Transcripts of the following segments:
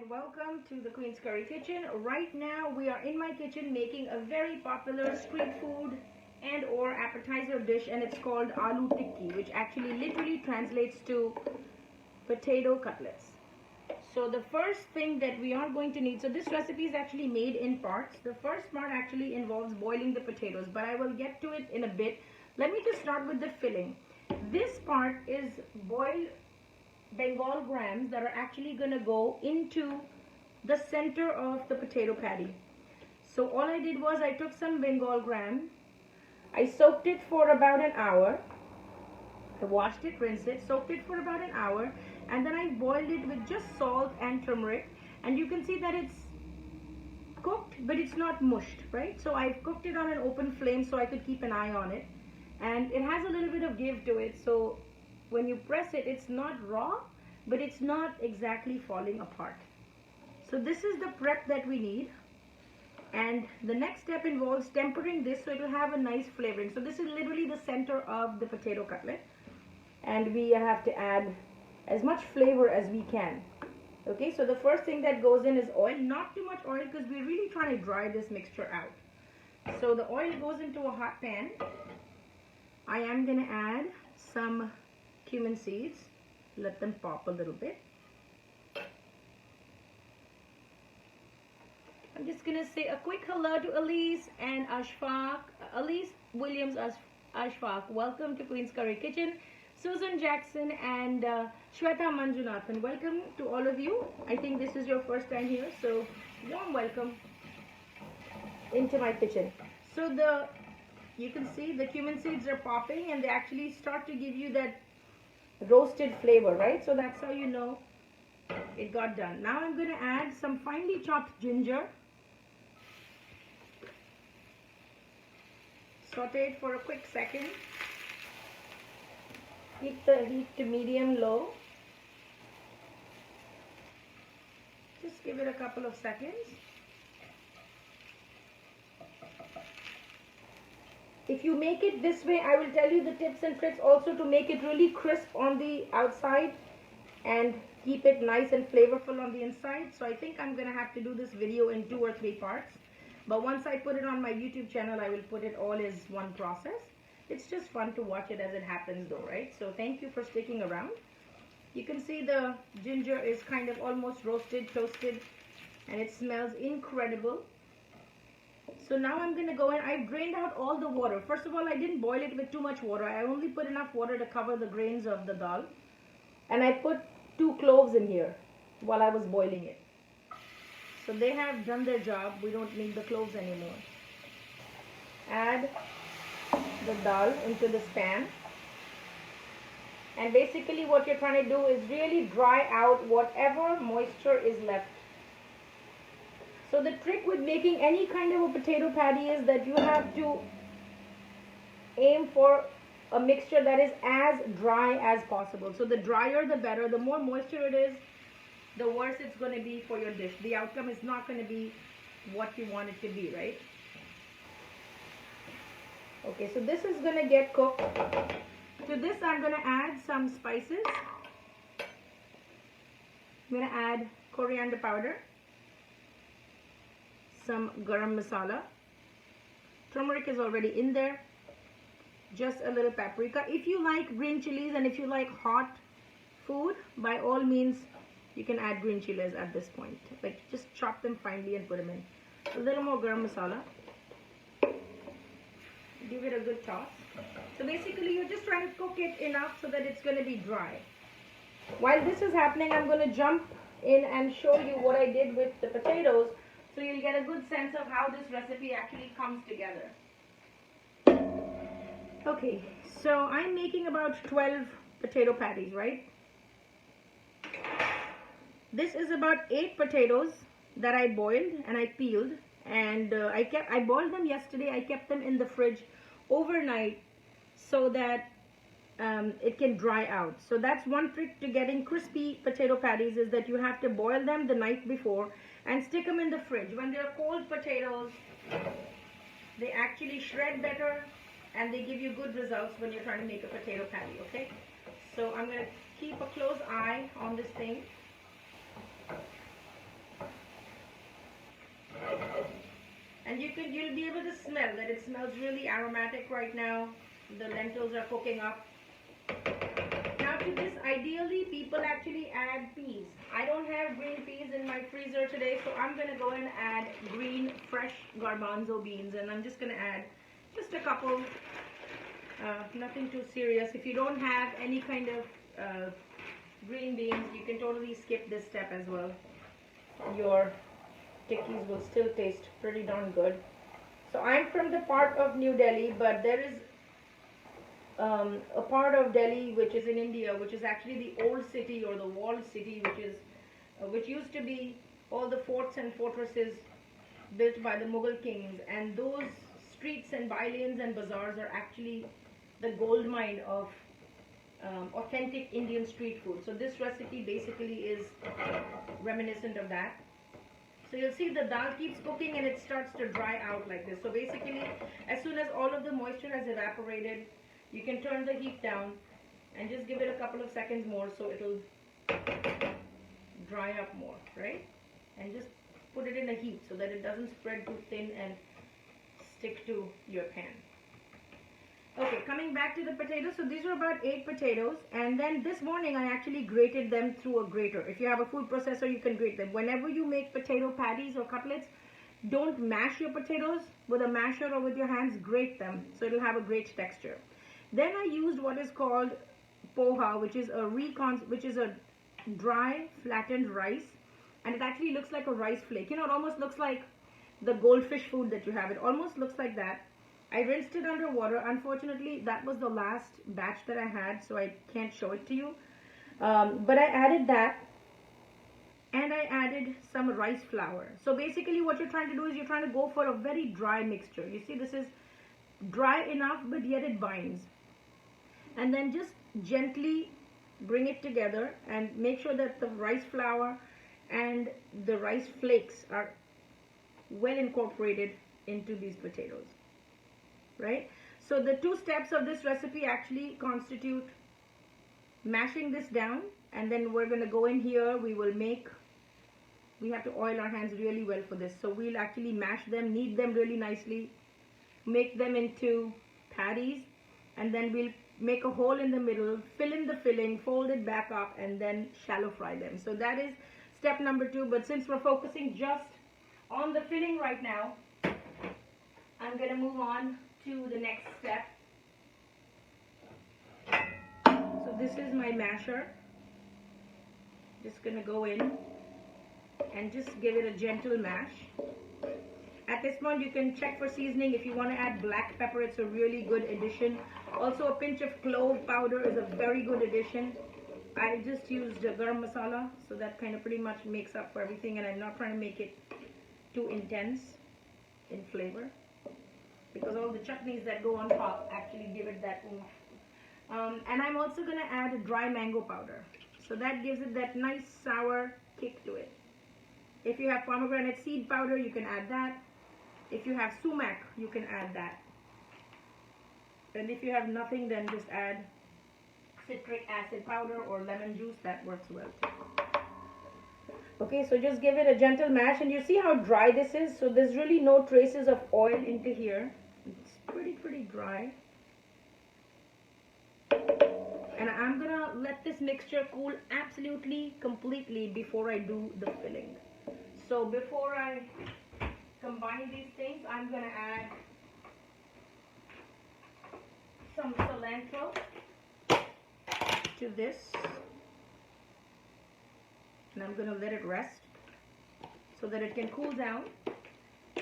welcome to the Queen's Curry Kitchen. Right now we are in my kitchen making a very popular street food and or appetizer dish, and it's called Aloo Tikki, which actually literally translates to potato cutlets. So the first thing that we are going to need, so this recipe is actually made in parts. The first part actually involves boiling the potatoes, but I will get to it in a bit. Let me just start with the filling. This part is boiled Bengal grams that are actually going to go into the center of the potato patty. So all I did was I took some Bengal gram, I soaked it for about an hour, I washed it, rinsed it, soaked it for about an hour, and then I boiled it with just salt and turmeric, and you can see that it's cooked but it's not mushed, right? So I've cooked it on an open flame so I could keep an eye on it, and it has a little bit of give to it, so when you press it, it's not raw, but it's not exactly falling apart. So this is the prep that we need. And the next step involves tempering this so it will have a nice flavoring. So this is literally the center of the potato cutlet. And we have to add as much flavor as we can. Okay, so the first thing that goes in is oil. Not too much oil because we're really trying to dry this mixture out. So the oil goes into a hot pan. I am going to add some cumin seeds, let them pop a little bit. I'm just gonna say a quick hello to Elise and Ashfaq, Elise Williams Ashfaq. Welcome to Queen's Curry Kitchen. Susan Jackson and Shweta Manjunathan. Welcome to all of you. I think this is your first time here, so warm welcome into my kitchen. So you can see the cumin seeds are popping and they actually start to give you that roasted flavor, right? So that's how you know it got done. Now I'm going to add some finely chopped ginger. Saute it for a quick second. Keep the heat to medium-low. Just give it a couple of seconds. If you make it this way, I will tell you the tips and tricks also to make it really crisp on the outside and keep it nice and flavorful on the inside. So I think I'm going to have to do this video in 2 or 3 parts. But once I put it on my YouTube channel, I will put it all as one process. It's just fun to watch it as it happens though, right? So thank you for sticking around. You can see the ginger is kind of almost roasted, toasted, and it smells incredible. So now I'm going to go in. I've drained out all the water. First of all, I didn't boil it with too much water. I only put enough water to cover the grains of the dal. And I put 2 cloves in here while I was boiling it. So they have done their job. We don't need the cloves anymore. Add the dal into this pan. And basically what you're trying to do is really dry out whatever moisture is left. So the trick with making any kind of a potato patty is that you have to aim for a mixture that is as dry as possible. So the drier the better. The more moisture it is, the worse it's going to be for your dish. The outcome is not going to be what you want it to be, right? Okay, so this is going to get cooked. To this I'm going to add some spices. I'm going to add coriander powder, some garam masala. Turmeric is already in there. Just a little paprika. If you like green chilies and if you like hot food, by all means you can add green chilies at this point. Like just chop them finely and put them in. A little more garam masala. Give it a good toss. So basically you're just trying to cook it enough so that it's going to be dry. While this is happening, I'm going to jump in and show you what I did with the potatoes, so you'll get a good sense of how this recipe actually comes together. Okay, so I'm making about 12 potato patties, right? This is about 8 potatoes that I boiled and I peeled, and I boiled them yesterday. I kept them in the fridge overnight so that it can dry out. So that's one trick to getting crispy potato patties, is that you have to boil them the night before and stick them in the fridge. When they're cold potatoes, they actually shred better and they give you good results when you're trying to make a potato patty, okay? So I'm going to keep a close eye on this thing. And you'll be able to smell that it smells really aromatic right now. The lentils are cooking up. Now to this, ideally people actually add peas. I don't have green peas in my freezer today, so I'm going to go and add green fresh garbanzo beans, and I'm just going to add just a couple, nothing too serious. If you don't have any kind of green beans, you can totally skip this step as well. Your tikkis will still taste pretty darn good. So I'm from the part of New Delhi, but there is a part of Delhi which is in India, which is actually the old city or the walled city, which used to be all the forts and fortresses built by the Mughal kings, and those streets and by-lanes and bazaars are actually the gold mine of authentic Indian street food. So this recipe basically is reminiscent of that. So you'll see the dal keeps cooking and it starts to dry out like this. So basically, as soon as all of the moisture has evaporated, you can turn the heat down and just give it a couple of seconds more so it'll dry up more, right? And just put it in a heat so that it doesn't spread too thin and stick to your pan. Okay, coming back to the potatoes. So these are about 8 potatoes, and then this morning I actually grated them through a grater. If you have a food processor, you can grate them. Whenever you make potato patties or cutlets, don't mash your potatoes with a masher or with your hands, grate them so it'll have a great texture. Then I used what is called poha, which is a dry flattened rice, and it actually looks like a rice flake. You know, it almost looks like the goldfish food that you have. It almost looks like that. I rinsed it under water. Unfortunately, that was the last batch that I had, so I can't show it to you. But I added that, and I added some rice flour. So basically what you're trying to do is you're trying to go for a very dry mixture. You see, this is dry enough, but yet it binds. And then just gently bring it together and make sure that the rice flour and the rice flakes are well incorporated into these potatoes. Right? So the 2 steps of this recipe actually constitute mashing this down, and then we're going to go in here, we have to oil our hands really well for this. So we'll actually mash them, knead them really nicely, make them into patties, and then we'll make a hole in the middle, fill in the filling, fold it back up, and then shallow fry them. So that is step number 2, but since we're focusing just on the filling right now, I'm going to move on to the next step. So this is my masher. Just going to go in and just give it a gentle mash. At this point you can check for seasoning. If you want to add black pepper, it's a really good addition. Also a pinch of clove powder is a very good addition. I just used garam masala, so that kind of pretty much makes up for everything, and I'm not trying to make it too intense in flavor, because all the chutneys that go on top actually give it that oomph. And I'm also going to add a dry mango powder. So that gives it that nice sour kick to it. If you have pomegranate seed powder, you can add that. If you have sumac, you can add that. And if you have nothing, then just add citric acid powder or lemon juice. That works well. Okay, so just give it a gentle mash, and you see how dry this is. So there's really no traces of oil into here. It's pretty dry. And I'm gonna let this mixture cool absolutely completely before I do the filling. So before I combine these things, I'm gonna add some cilantro to this, and I'm gonna let it rest so that it can cool down.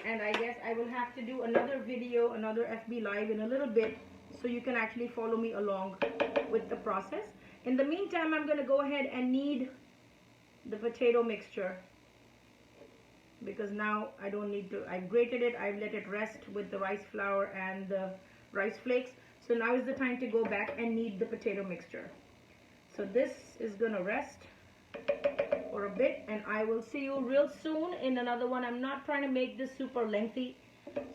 And I guess I will have to do another video, another FB Live in a little bit, so you can actually follow me along with the process. In the meantime, I'm going to go ahead and knead the potato mixture, because now I don't need to, I grated it, I've let it rest with the rice flour and the rice flakes. So now is the time to go back and knead the potato mixture. So this is going to rest for a bit, and I will see you real soon in another one. I'm not trying to make this super lengthy,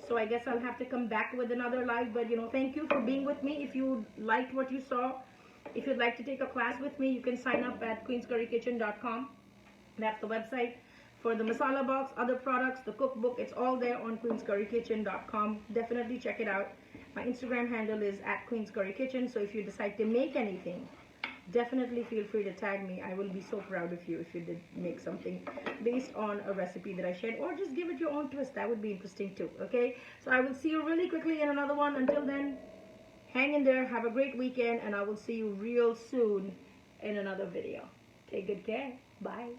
so I guess I'll have to come back with another live. But thank you for being with me. If you liked what you saw, if you'd like to take a class with me, you can sign up at queenscurrykitchen.com. That's the website. For the masala box, other products, the cookbook, it's all there on queenscurrykitchen.com. Definitely check it out. My Instagram handle is @queenscurrykitchen. So if you decide to make anything, definitely feel free to tag me. I will be so proud of you if you did make something based on a recipe that I shared, or just give it your own twist. That would be interesting too. Okay, so I will see you really quickly in another one. Until then, hang in there, have a great weekend, and I will see you real soon in another video. Take good care. Bye.